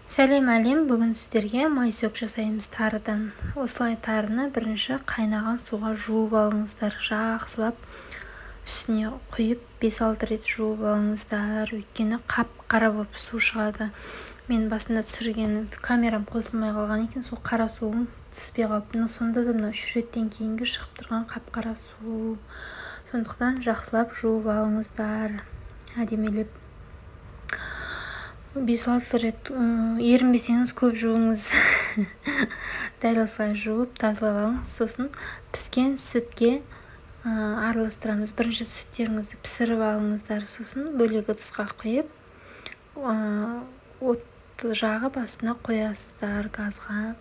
Сәлем әлем, бүгін сіздерге майсөк жасаймыз тарыдан. Осылай тарыны бірінші қайнаған суға жуып алыңыздар. Жақсылап үстіне құйып 5-6 рет жуып алыңыздар. Өйткені қап-қара болып су шығады. Мен басында түсірген камерам қосылмай қалған екен, сол қара суым түспей қалыпты. Сонда да мына 3 реттен кейінгі шығып тұрған қап-қара су. Сондықтан жақсылап жуып алыңыздар. Әдемелеп 5-6 рет ерінбесеңіз көп жуыңыз. Дәл осылай жуып тазалап алыңыз. Сосын піскен сүтке араластырамыз. Бірінші сүттеріңізді пісіріп алыңыздар. Сосын бөлек ыдысқа құйып, отты жағып астына қоясыздар газға.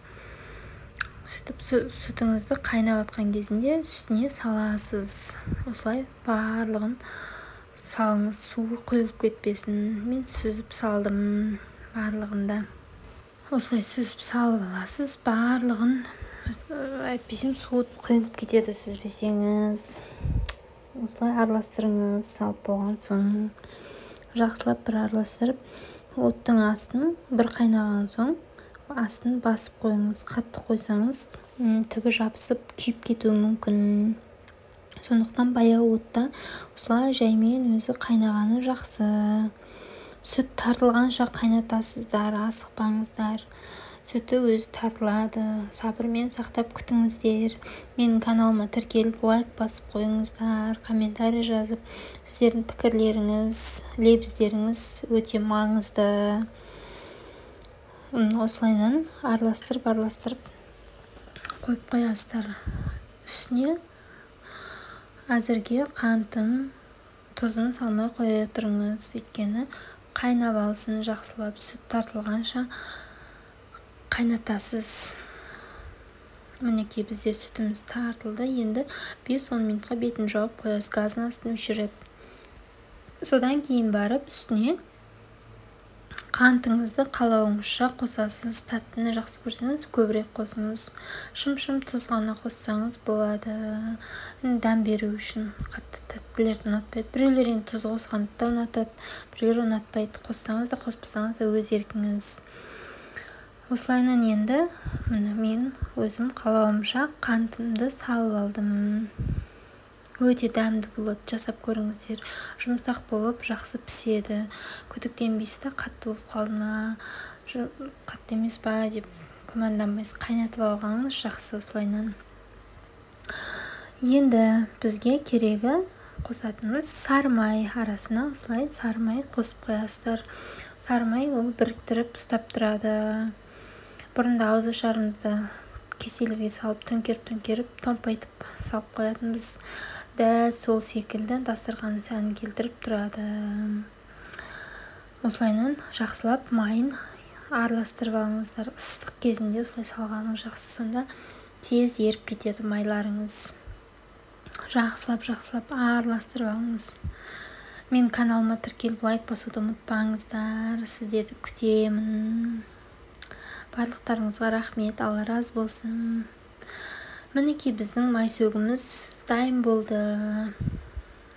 Сөйтіп сүтіңізді қайнап атқан кезінде үстіне саласыз. Осылай барлығын салыңыз, суы құйылып кетпесін. Мен сүзіп салдым барлығында. Осылай сүзіп салып аласыз барлығын. Әйтпесем суы құйылып кетеді сүзбесеңіз. Осылай араластырыңыз. Салып болған соң жақсылап бір араластырып, оттың астын бір қайнаған соң астын басып қойыңыз. Қатты қойсаңыз түбі жабысып күйіп кетуі мүмкін. Сондықтан баяу отта осылай жаймен өзі қайнағаны жақсы. Сүт тартылғанша қайнатасыздар, асықпаңыздар. Сүті өзі тартылады. Сабырмен сақтап күтіңіздер. Менің каналыма тіркеліп лайк басып қойыңыздар, комментарий жазып. Сіздердің пікірлеріңіз, лебіздеріңіз өте маңызды. Осылайынан араластырып қойып қоясыздар. Үстіне әзірге қантын, тұзын салмай қоя тұрыңыз. Өйткені қайнап алсын жақсылап. Сүт тартылғанша қайнатасыз. Мінекей бізде сүтіміз тартылды. Енді 5-10 минутқа бетін жауып қоясыз, газын астын өшіріп. Содан кейін барып үстіне қантыңызды қалауыңызша қосасыз. Таттыны жақсы көрсеңіз көбірек қосыңыз. Шым-шым тұз ғана қоссаңыз болады. Дәм беру үшін. Қатты тәттілерді ұнатпайды. Біреулер енді тұз қосқанды да ұнатады, біреулер ұнатпайды. Қоссаңыз да қоспасаңыз да өз еркіңіз. Осылайынан енді мен өзім қалауымша қантымды салып алдым. Өте дәмді болады, жасап көріңіздер. Жұмсақ болып, жақсы піседі. Күдіктенбейсіз, қатты болып қалды ма, қатты емес па деп күмәнданбайсыз. Қайнатып алғаныңыз жақсы осылайынан. Енді бізге керегі қосатынымыз сары май. Арасына осылай сары май қосып қоясыздар. Сары май ол біріктіріп ұстап тұрады. Бұрында ауызашарымызды кеселерге салып, төңкеріп, томпайтып салып қоятынбыз. Дәл сол секілді дастархан сәнін келтіріп тұрады. Осылайынан жақсылап майын араластырып алыңыздар. Ыстық кезінде осылай салғаныңыз жақсы, сонда тез еріп кетеді майларыңыз. Жақсылап араластырып алыңыз. Мен каналыма тіркеліп лайк басуды ұмытпаңыздар. Сіздерді күтемін. Барлықтарыңызға рахмет, Алла разы болсын. Мінекей біздің майсөгіміз дайын болды.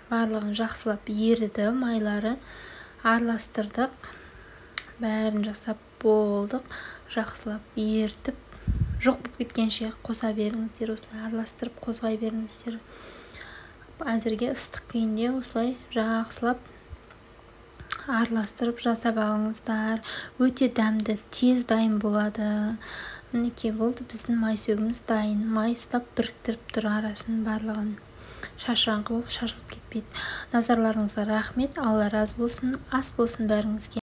Барлығын жақсылап еріді, майлары араластырдық. Бәрін жасап болдық. Жақсылап ертіп, жоқ болып кеткенше қоса беріңіздер. Осылай араластырып қозғай беріңіздер. Әзірге ыстық күйінде осылай жақсылап араластырып жасап алыңыздар. Өте дәмді, тез дайын болады. Мінекей болды, біздің майсөгіміз дайын. Май ұстап біріктіріп тұр арасын барлығын. Шашыраңқы болып шашылып кетпейді. Назарларыңызға рахмет, Алла разы болсын, ас болсын бәріңізге.